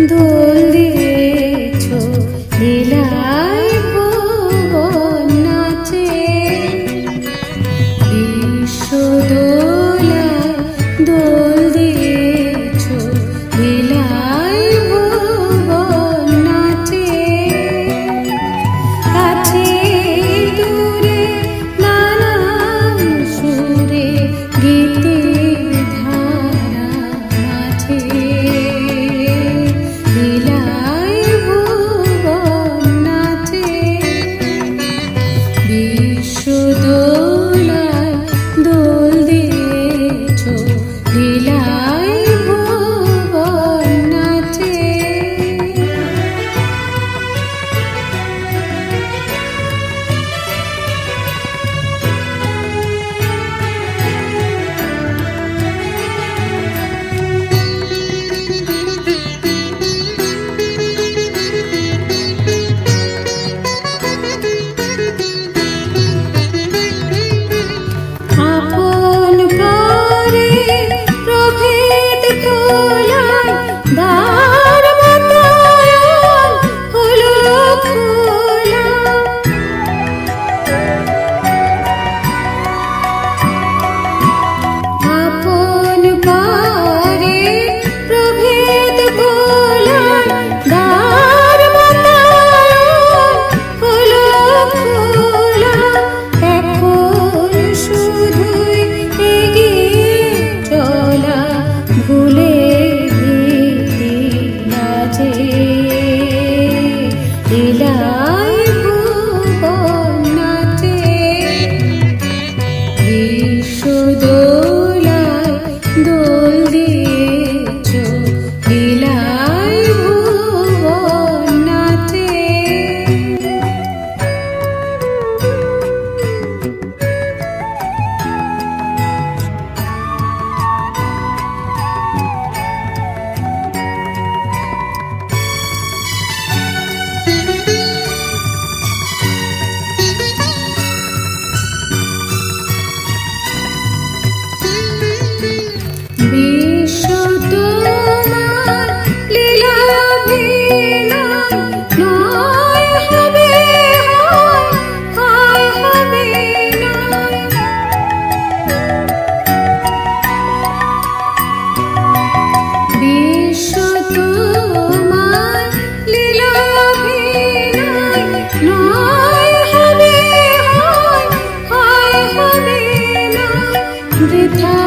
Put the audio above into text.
দোল দিয়েছ লীলায় ভুবন নাচে বিশ্ব দোলায় দোল দিয়েছ লীলায় ভুবন নাচে কাছে দূরে নানান সুরে গীতের ধারা মাঝে লীলায় ভুবন নাচে বিশ্ব দোলায় দোল দিয়েছ লীলায় ভুবন নাচে আপন করে প্রভেদ খোলায় দ্বার বাতায়ন হলো খোলা আপন করে প্রভেদ খোলায় দ্বার বাতায়ন হলো খোলা এখন শুধুই এগিয়ে চলা ভুলে ভীতি লাজে লীলায় ভুবন নাচে বিশ্ব দোলায় দোল দিয়েছ লীলায় ভুবন নাচে বিশ্ব তোমার লীলাভিনয় নয় হবে হয় হবে নয় বিশ্ব তোমার লীলাভিনয় নয় হবে হয় হবে নয় বৃথা